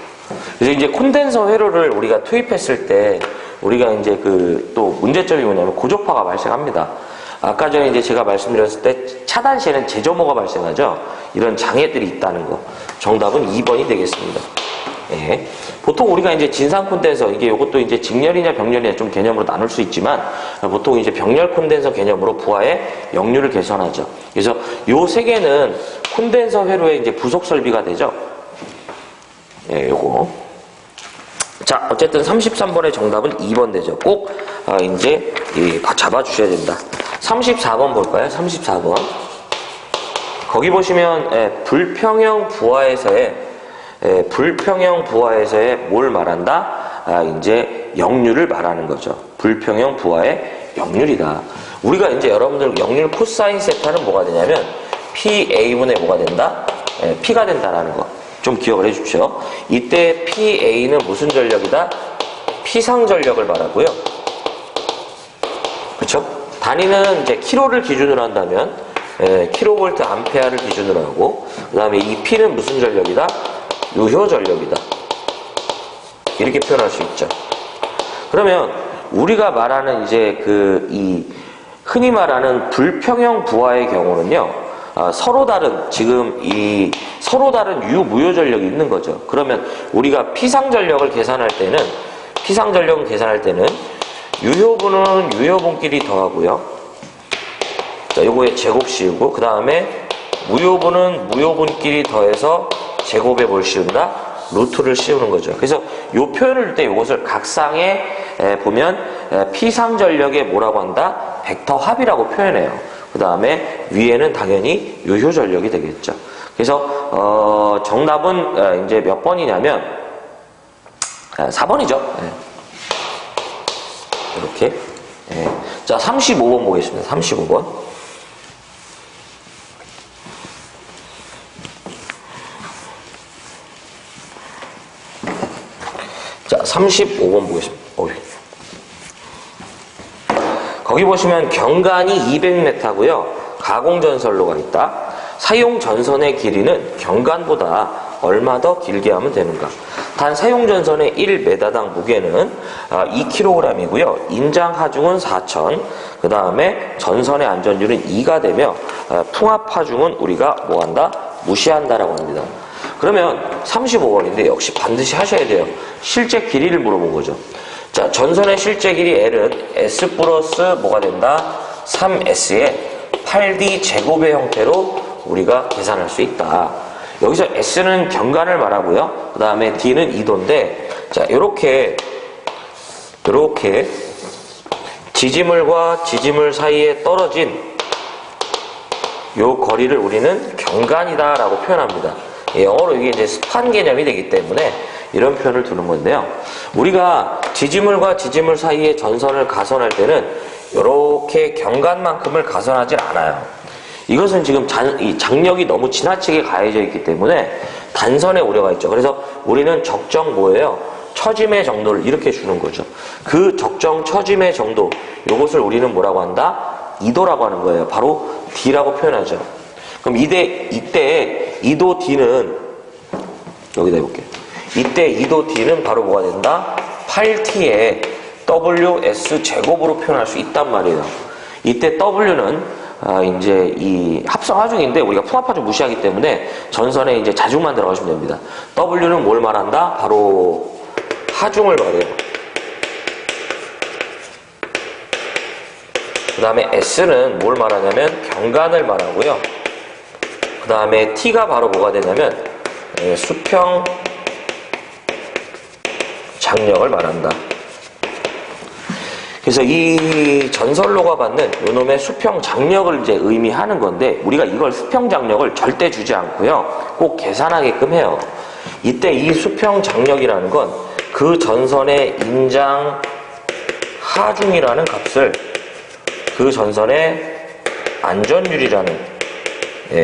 그래서 이제 콘덴서 회로를 우리가 투입했을 때 우리가 이제 또 문제점이 뭐냐면 고조파가 발생합니다. 아까 전에 이제 제가 말씀드렸을 때 차단 시에는 제점호가 발생하죠. 이런 장애들이 있다는 거. 정답은 2번이 되겠습니다. 예. 보통 우리가 이제 진상 콘덴서, 이게 요것도 이제 직렬이냐 병렬이냐 좀 개념으로 나눌 수 있지만, 보통 이제 병렬 콘덴서 개념으로 부하의 역류를 개선하죠. 그래서 요 세 개는 콘덴서 회로의 이제 부속 설비가 되죠. 예, 요거. 자, 어쨌든 33번의 정답은 2번 되죠. 꼭, 이제, 잡아주셔야 된다. 34번 볼까요? 34번. 거기 보시면, 불평형 부하에서의 뭘 말한다? 이제, 역류를 말하는 거죠. 불평형 부하의 역률이다. 우리가 이제 여러분들 역률 코사인 세타는 뭐가 되냐면, PA분의 뭐가 된다? P가 된다라는 거. 좀 기억을 해주십시오. 이때 PA는 무슨 전력이다? P상 전력을 말하고요. 그쵸? 단위는 이제 킬로를 기준으로 한다면, 킬로볼트 암페어를 기준으로 하고, 그 다음에 이 P는 무슨 전력이다? 유효 전력이다. 이렇게 표현할 수 있죠. 그러면 우리가 말하는 이제 흔히 말하는 불평형 부하의 경우는요, 서로 다른 유무효 전력이 있는 거죠. 그러면 우리가 피상 전력을 계산할 때는 유효분은 유효분끼리 더하고요. 자, 요거에 제곱 씌우고, 그 다음에 무효분은 무효분끼리 더해서 제곱에 뭘 씌운다? 루트를 씌우는 거죠. 그래서 요 표현을 할 때 요것을 각상에 보면 피상 전력에 뭐라고 한다? 벡터 합이라고 표현해요. 그 다음에 위에는 당연히 유효 전력이 되겠죠. 그래서 정답은 이제 몇 번이냐면 4번이죠. 이렇게. 자, 35번 보겠습니다. 35번. 자, 35번 보겠습니다. 거기 보시면 경관이 200m고요. 가공전선로가 있다. 사용전선의 길이는 경관보다 얼마 더 길게 하면 되는가? 단 사용전선의 1m당 무게는 2kg이고요. 인장 하중은 4,000. 그 다음에 전선의 안전율은 2가 되며 풍압 하중은 우리가 뭐한다? 무시한다라고 합니다. 그러면 35번인데 역시 반드시 하셔야 돼요. 실제 길이를 물어본 거죠. 자, 전선의 실제 길이 L은 S 플러스 뭐가 된다? 3S의 8D 제곱의 형태로 우리가 계산할 수 있다. 여기서 S는 경관을 말하고요. 그 다음에 D는 이도인데, 자, 요렇게 지지물과 지지물 사이에 떨어진 요 거리를 우리는 경관이다 라고 표현합니다. 영어로 이게 이제 스판 개념이 되기 때문에 이런 표현을 두는 건데요. 우리가 지지물과 지지물 사이에 전선을 가선할 때는 이렇게 경관만큼을 가선하지 않아요. 이것은 지금 이 장력이 너무 지나치게 가해져 있기 때문에 단선에 우려가 있죠. 그래서 우리는 적정 뭐예요? 처짐의 정도를 이렇게 주는 거죠. 그 적정 처짐의 정도, 이것을 우리는 뭐라고 한다? 이도라고 하는 거예요. 바로 D라고 표현하죠. 그럼 이때 이도 D는 여기다 해볼게요. 이때 이도 D는 바로 뭐가 된다? 8T의 WS 제곱으로 표현할 수 있단 말이에요. 이때 W는 이제 이 합성 하중인데 우리가 풍합하중 무시하기 때문에 전선에 이제 자중만 들어가시면 됩니다. W는 뭘 말한다? 바로 하중을 말해요. 그 다음에 S는 뭘 말하냐면 경관을 말하고요. 그 다음에 T가 바로 뭐가 되냐면 수평 장력을 말한다. 그래서 이 전선로가 받는 요놈의 수평 장력을 이제 의미하는 건데, 우리가 이걸 수평 장력을 절대 주지 않고요. 꼭 계산하게끔 해요. 이때 이 수평 장력이라는 건 그 전선의 인장 하중이라는 값을 그 전선의 안전율이라는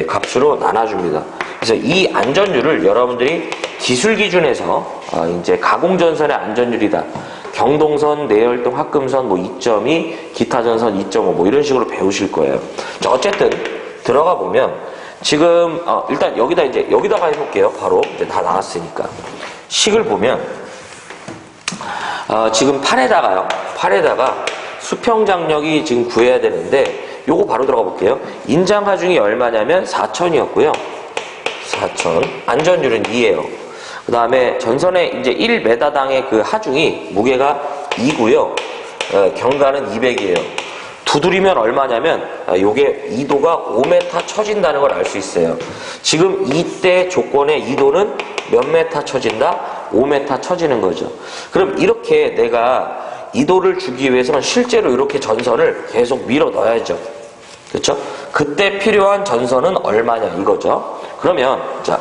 값으로 나눠줍니다. 그래서 이 안전율을 여러분들이 기술 기준에서 이제 가공전선의 안전율이다. 경동선, 내열동, 합금선, 뭐 2.2, 기타 전선 2.5, 뭐 이런 식으로 배우실 거예요. 자, 어쨌든 들어가 보면 지금 일단 여기다가 해볼게요. 바로 이제 다 나왔으니까 식을 보면 지금 팔에다가 수평 장력이 지금 구해야 되는데 요거 바로 들어가 볼게요. 인장 하중이 얼마냐면 4,000이었고요. 4,000. 안전율은 2예요. 그 다음에 전선의 이제 1m당의 그 하중이 무게가 2고요. 경관은 200이에요. 두드리면 얼마냐면 요게 2도가 5m 쳐진다는 걸 알 수 있어요. 지금 이때 조건의 2도는 몇 m 쳐진다? 5m 쳐지는 거죠. 그럼 이렇게 내가 2도를 주기 위해서는 실제로 이렇게 전선을 계속 밀어 넣어야죠. 그렇죠? 그때 필요한 전선은 얼마냐 이거죠. 그러면 자,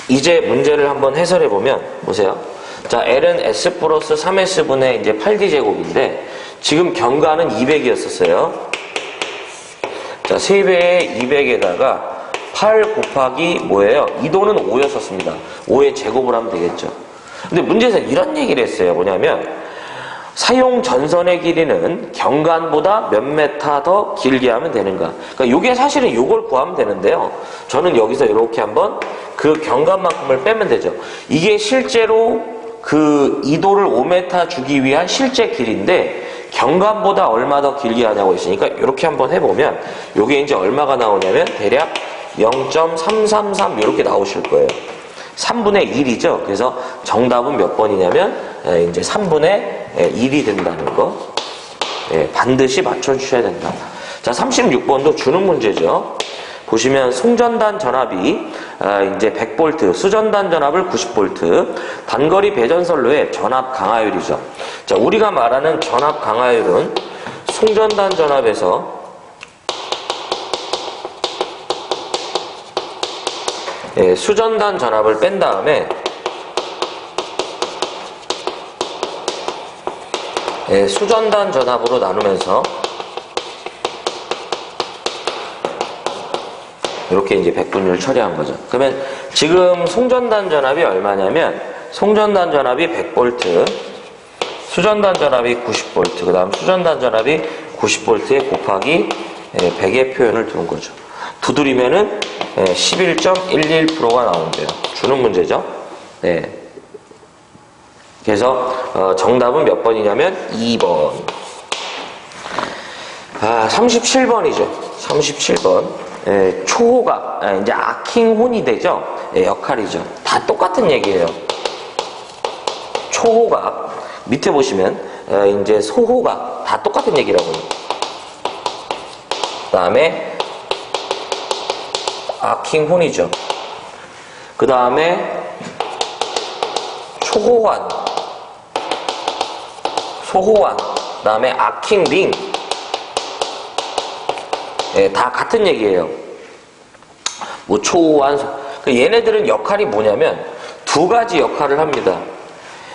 이제 문제를 한번 해설해 보면 보세요. 자, L은 S 플러스 3S분의 이제 8D 제곱인데 지금 경관은 200이었었어요. 자, 3배의 200에다가 8 곱하기 뭐예요? 2도는 5였었습니다. 5의 제곱을 하면 되겠죠. 근데 문제에서 이런 얘기를 했어요. 뭐냐면 사용 전선의 길이는 경관보다 몇 메타 더 길게 하면 되는가. 그러니까 이게 사실은 이걸 구하면 되는데요. 저는 여기서 이렇게 한번 그 경관만큼을 빼면 되죠. 이게 실제로 그 2도를 5m 주기 위한 실제 길인데 경관보다 얼마 더 길게 하냐고 했으니까 이렇게 한번 해보면 이게 이제 얼마가 나오냐면 대략 0.333 이렇게 나오실 거예요. 3분의 1이죠. 그래서 정답은 몇 번이냐면 이제 3분의 1이 된다는 거 반드시 맞춰주셔야 된다. 자, 36번도 주는 문제죠. 보시면 송전단 전압이 이제 100V, 수전단 전압을 90V, 단거리 배전선로의 전압 강하율이죠. 자, 우리가 말하는 전압 강하율은 송전단 전압에서 수전단 전압을 뺀 다음에 수전단 전압으로 나누면서 이렇게 이제 백분율 처리한 거죠. 그러면 지금 송전단 전압이 얼마냐면 송전단 전압이 100V, 수전단 전압이 90V, 그 다음 수전단 전압이 90V에 곱하기 100의 표현을 두는 거죠. 두드리면은 11.11%가 나온대요. 주는 문제죠. 네. 그래서 정답은 몇 번이냐면 2번. 37번이죠. 37번. 초호가 이제 아킹혼이 되죠. 역할이죠. 다 똑같은 얘기예요. 초호가 밑에 보시면 이제 소호가 다 똑같은 얘기라고요. 그 다음에 아킹혼이죠. 그 다음에 초호환, 소호환, 그 다음에 아킹링. 다 같은 얘기예요. 뭐 초호환, 얘네들은 역할이 뭐냐면 두 가지 역할을 합니다.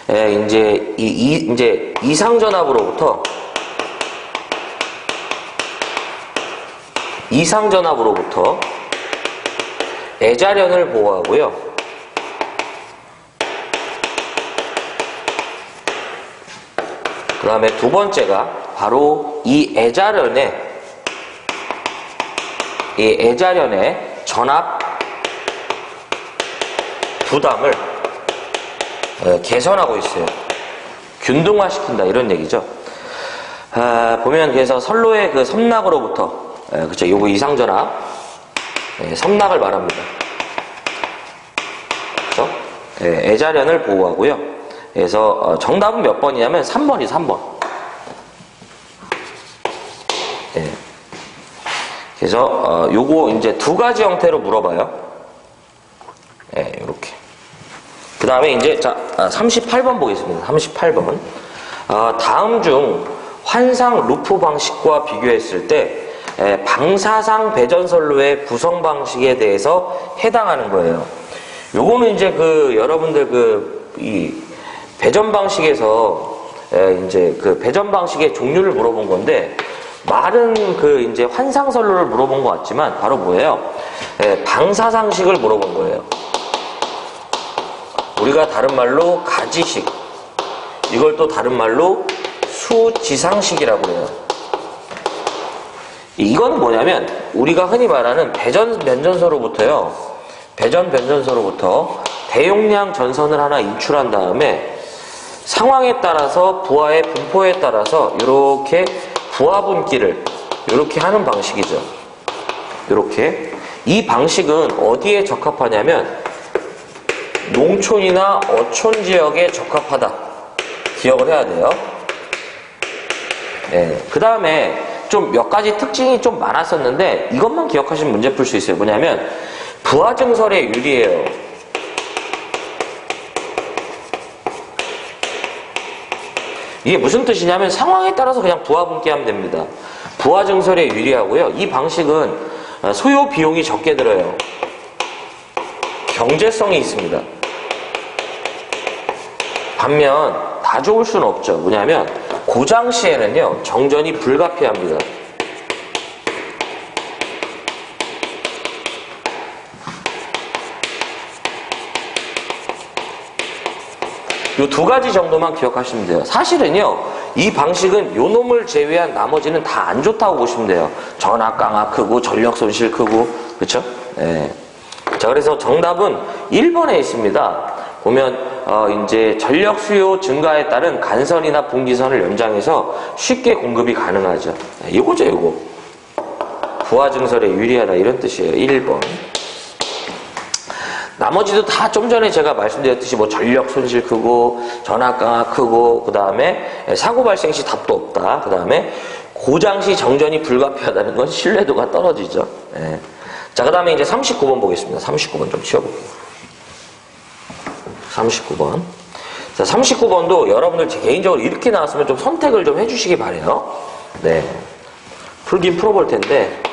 이제 이제 이상전압으로부터 애자련을 보호하고요. 그 다음에 두 번째가 바로 이 애자련의 전압 부담을 개선하고 있어요. 균등화시킨다 이런 얘기죠. 보면 그래서 선로의 그 섬낙으로부터 그쵸, 요거 이상전압 섬낙을 말합니다. 그쵸? 애자련을 보호하고요. 그래서 정답은 몇 번이냐면 3번이 3번. 그래서 요거 이제 두 가지 형태로 물어봐요. 요렇게. 그 다음에 이제 자 38번 보겠습니다. 38번. 다음 중 환상 루프 방식과 비교했을 때 방사상 배전선로의 구성 방식에 대해서 해당하는 거예요. 요거는 이제 그 여러분들 이 배전 방식에서 이제 그 배전 방식의 종류를 물어본 건데, 말은 그 이제 환상선로를 물어본 것 같지만 바로 뭐예요? 방사상식을 물어본 거예요. 우리가 다른 말로 가지식, 이걸 또 다른 말로 수지상식이라고 해요. 이건 뭐냐면 우리가 흔히 말하는 배전 변전소로부터 대용량 전선을 하나 인출한 다음에 상황에 따라서 부하의 분포에 따라서 이렇게 부하 분기를 이렇게 하는 방식이죠. 이렇게. 이 방식은 어디에 적합하냐면 농촌이나 어촌 지역에 적합하다. 기억을 해야 돼요. 그 다음에 좀 몇 가지 특징이 좀 많았었는데 이것만 기억하시면 문제 풀 수 있어요. 뭐냐면 부하 증설에 유리해요. 이게 무슨 뜻이냐면 상황에 따라서 그냥 부하 분기하면 됩니다. 부하 증설에 유리하고요. 이 방식은 소요 비용이 적게 들어요. 경제성이 있습니다. 반면 다 좋을 수는 없죠. 뭐냐면 고장 시에는요 정전이 불가피합니다. 요 두 가지 정도만 기억하시면 돼요. 사실은요 이 방식은 요 놈을 제외한 나머지는 다 안 좋다고 보시면 돼요. 전압 강화 크고 전력 손실 크고, 그쵸? 자, 그래서 정답은 1번에 있습니다. 보면 이제 전력 수요 증가에 따른 간선이나 분기선을 연장해서 쉽게 공급이 가능하죠. 이거죠, 이거. 부하 증설에 유리하다 이런 뜻이에요. 1번. 나머지도 다 좀 전에 제가 말씀드렸듯이 뭐 전력 손실 크고 전압 강화 크고, 그 다음에 사고 발생 시 답도 없다. 그 다음에 고장 시 정전이 불가피하다는 건 신뢰도가 떨어지죠. 자, 그 다음에 이제 39번 보겠습니다. 39번 좀 치워볼게요. 39번. 자, 39번도 여러분들 개인적으로 이렇게 나왔으면 좀 선택을 좀 해주시기 바래요. 네. 풀긴 풀어볼 텐데,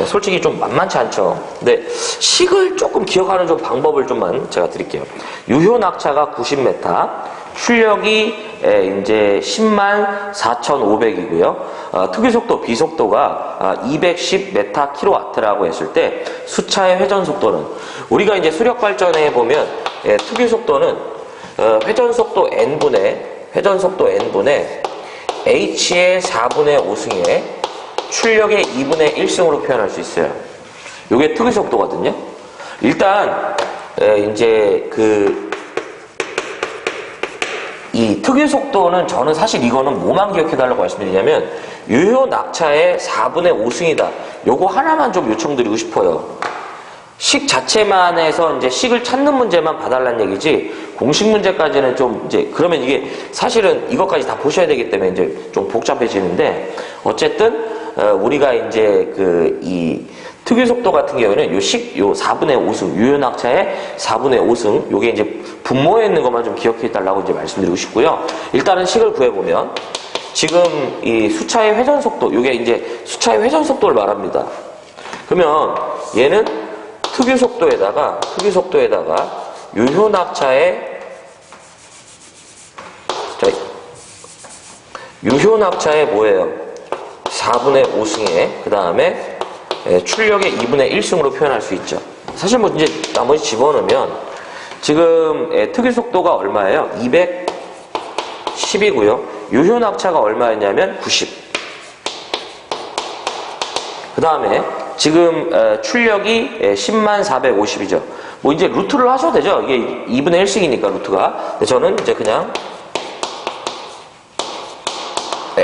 솔직히 좀 만만치 않죠. 네. 식을 조금 기억하는 좀 방법을 좀만 제가 드릴게요. 유효 낙차가 90m, 출력이 이제 104,500이고요. 특유 속도, 비속도가 210m/kW라고 했을 때 수차의 회전 속도는, 우리가 이제 수력 발전에 보면 특유 속도는 회전 속도 n분의 h의 4분의 5승에 출력의 2분의 1승으로 표현할 수 있어요. 이게 특유 속도거든요. 일단 이제 그 이 특유 속도는 저는 사실 이거는 뭐만 기억해달라고 말씀드리냐면 유효 낙차의 4분의 5승이다. 요거 하나만 좀 요청드리고 싶어요. 식 자체만 해서 이제 식을 찾는 문제만 봐달라는 얘기지 공식 문제까지는 좀 이제 그러면 이게 사실은 이것까지 다 보셔야 되기 때문에 이제 좀 복잡해지는데 어쨌든 우리가 이제 그 이 특유 속도 같은 경우에는 요 4분의 5승 유효 낙차의 4분의 5승 요게 이제 분모에 있는 것만 좀 기억해 달라고 이제 말씀드리고 싶고요. 일단은 식을 구해보면 지금 이 수차의 회전 속도 요게 이제 수차의 회전 속도를 말합니다. 그러면 얘는 특유 속도에다가 유효 낙차의 유효 낙차의 뭐예요? 4분의 5승에 그 다음에 출력의 2분의 1승으로 표현할 수 있죠. 사실 뭐 이제 나머지 집어넣으면 지금 특유 속도가 얼마예요? 210이고요. 유효 낙차가 얼마였냐면 90. 그 다음에 지금 출력이 10만 450이죠. 뭐 이제 루트를 하셔도 되죠. 이게 2분의 1씩이니까 루트가. 근데 저는 이제 그냥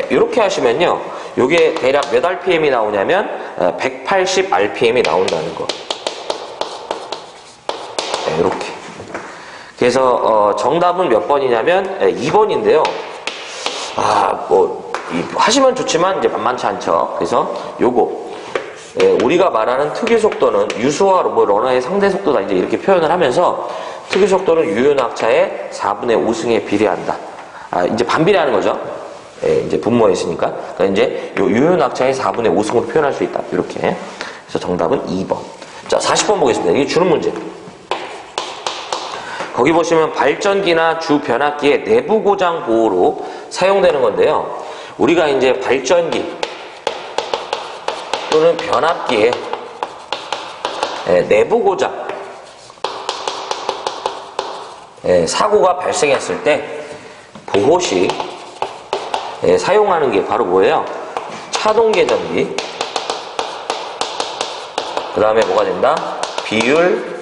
이렇게 하시면요. 요게 대략 몇 RPM이 나오냐면 180 RPM이 나온다는 거. 이렇게. 그래서 정답은 몇 번이냐면 2번인데요. 뭐 하시면 좋지만 이제 만만치 않죠. 그래서 요거 우리가 말하는 특유 속도는 유수와 뭐 러너의 상대 속도다 이제 이렇게 표현을 하면서 특유 속도는 유효 낙차의 4분의 5승에 비례한다. 이제 반비례하는 거죠. 이제 분모에 있으니까. 그러니까 이제 요 유효 낙차의 4분의 5승으로 표현할 수 있다. 이렇게. 그래서 정답은 2번. 자, 40번 보겠습니다. 이게 주는 문제. 거기 보시면 발전기나 주 변압기의 내부 고장 보호로 사용되는 건데요. 우리가 이제 발전기 또는 변압기의 내부 고장 사고가 발생했을 때 보호 시 사용하는 게 바로 뭐예요? 차동 개전기. 그 다음에 뭐가 된다? 비율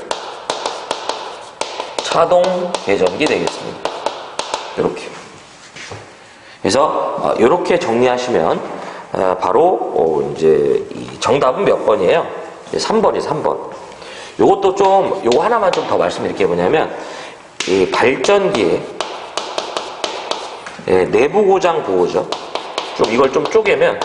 차동 개전기 되겠습니다. 이렇게. 그래서 이렇게 정리하시면 바로 이제 정답은 몇 번이에요? 3번이에요. 3번. 요것도 좀 요거 하나만 좀 더 말씀드릴게요. 뭐냐면 이 발전기의 내부 고장 보호죠. 좀 이걸 좀 쪼개면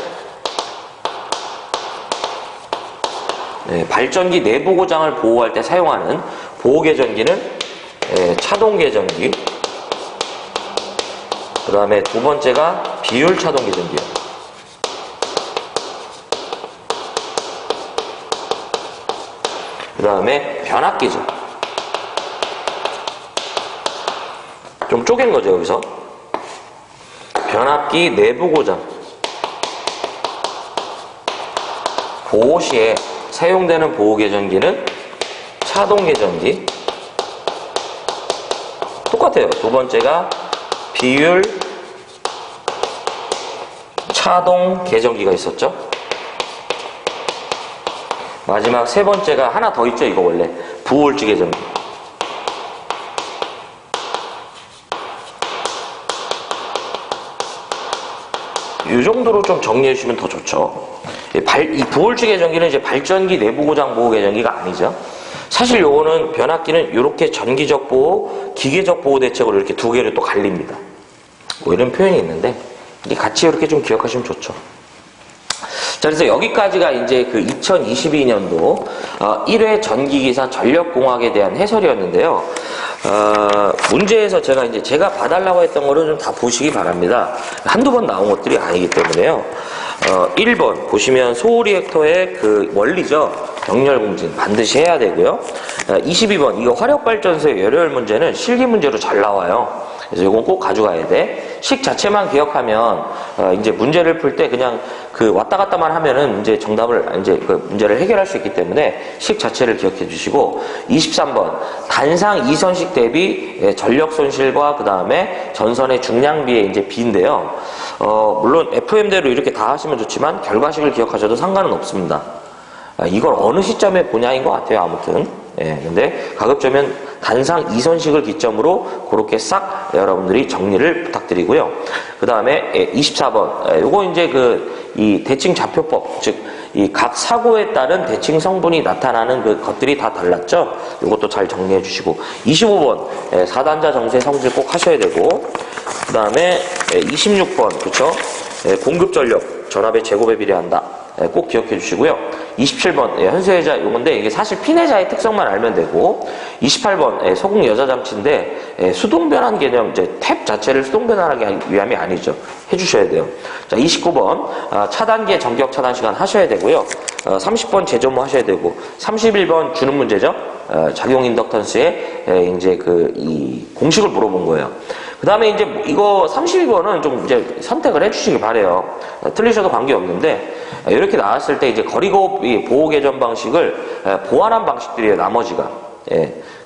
발전기 내부 고장을 보호할 때 사용하는 보호 개전기는 차동 개전기. 그 다음에 두 번째가 비율 차동 개전기예요. 그 다음에 변압기죠. 좀 쪼갠 거죠, 여기서. 변압기 내부 고장 보호 시에 사용되는 보호 개전기는 차동 개전기. 똑같아요. 두 번째가 비율 차동 개전기가 있었죠. 마지막 세 번째가 하나 더 있죠. 이거 원래 부홀즈 개전기. 이 정도로 좀 정리해 주시면 더 좋죠. 이 부홀즈 개전기는 이제 발전기 내부 고장 보호 개전기가 아니죠. 사실 요거는 변압기는 이렇게 전기적 보호, 기계적 보호 대책으로 이렇게 두 개를 또 갈립니다. 뭐 이런 표현이 있는데 같이 이렇게 좀 기억하시면 좋죠. 자, 그래서 여기까지가 이제 그 2022년도 1회 전기기사 전력공학에 대한 해설이었는데요. 문제에서 제가 봐달라고 했던 거를 좀 다 보시기 바랍니다. 한두 번 나온 것들이 아니기 때문에요. 1번 보시면 소리액터의 그 원리죠. 병렬공진 반드시 해야 되고요. 22번 이거 화력발전소의 열혈 문제는 실기 문제로 잘 나와요. 그래서 이건 꼭 가져가야 돼. 식 자체만 기억하면 이제 문제를 풀 때 그냥 그 왔다 갔다만 하면은 이제 정답을 이제 그 문제를 해결할 수 있기 때문에 식 자체를 기억해 주시고 23번 단상 이선식 대비 전력 손실과 그 다음에 전선의 중량비의 이제 비인데요. 물론 FM대로 이렇게 다 하시면 좋지만 결과식을 기억하셔도 상관은 없습니다. 이걸 어느 시점에 보냐인 것 같아요. 아무튼 예, 근데 가급적이면 단상 2선식을 기점으로 그렇게 싹 여러분들이 정리를 부탁드리고요. 그 다음에 24번. 요거 이제 이 대칭 좌표법, 즉, 이 각 사고에 따른 대칭 성분이 나타나는 그 것들이 다 달랐죠? 요것도 잘 정리해 주시고. 25번. 4단자 정세 성질 꼭 하셔야 되고. 그 다음에 26번. 그쵸? 공급 전력. 전압의 제곱에 비례한다. 꼭 기억해 주시고요. 27번 현수회자 요건데 이게 사실 피내자의 특성만 알면 되고 28번 소금 여자 장치인데 수동 변환 개념 이제 탭 자체를 수동 변환하기 위함이 아니죠. 해주셔야 돼요. 자 29번 차단계 전격 차단 시간 하셔야 되고요. 30번 제조모 하셔야 되고 31번 주는 문제죠. 작용 인덕턴스의 이제 이 공식을 물어본 거예요. 그 다음에 이제 이거 32번은 좀 이제 선택을 해주시기 바래요. 틀리셔도 관계없는데 이렇게 나왔을 때 이제 거리고 보호 개전 방식을 보완한 방식들이에요. 나머지가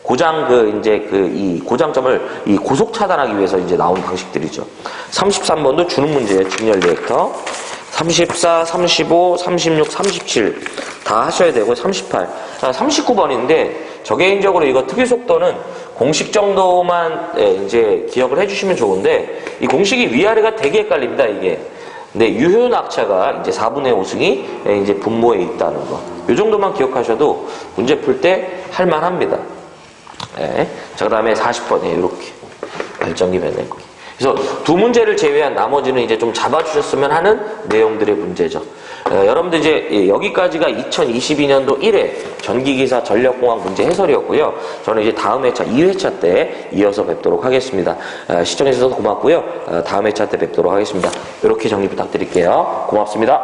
고장 이제 이 고장점을 이 고속 차단하기 위해서 이제 나온 방식들이죠. 33번도 주는 문제예요. 직렬 리액터. 34, 35, 36, 37 다 하셔야 되고 38, 39번인데 저 개인적으로 이거 특유 속도는 공식 정도만 이제 기억을 해주시면 좋은데 이 공식이 위아래가 되게 헷갈립니다 이게. 근데 유효 낙차가 이제 4분의 5승이 이제 분모에 있다는 거. 이 정도만 기억하셔도 문제 풀 때 할만합니다. 자, 그 다음에 40번 이렇게 발전기 변내기. 그래서 두 문제를 제외한 나머지는 이제 좀 잡아주셨으면 하는 내용들의 문제죠. 여러분들 이제 여기까지가 2022년도 1회 전기기사 전력공학 문제 해설이었고요. 저는 이제 다음 회차 2회차 때 이어서 뵙도록 하겠습니다. 시청해주셔서 고맙고요. 다음 회차 때 뵙도록 하겠습니다. 이렇게 정리 부탁드릴게요. 고맙습니다.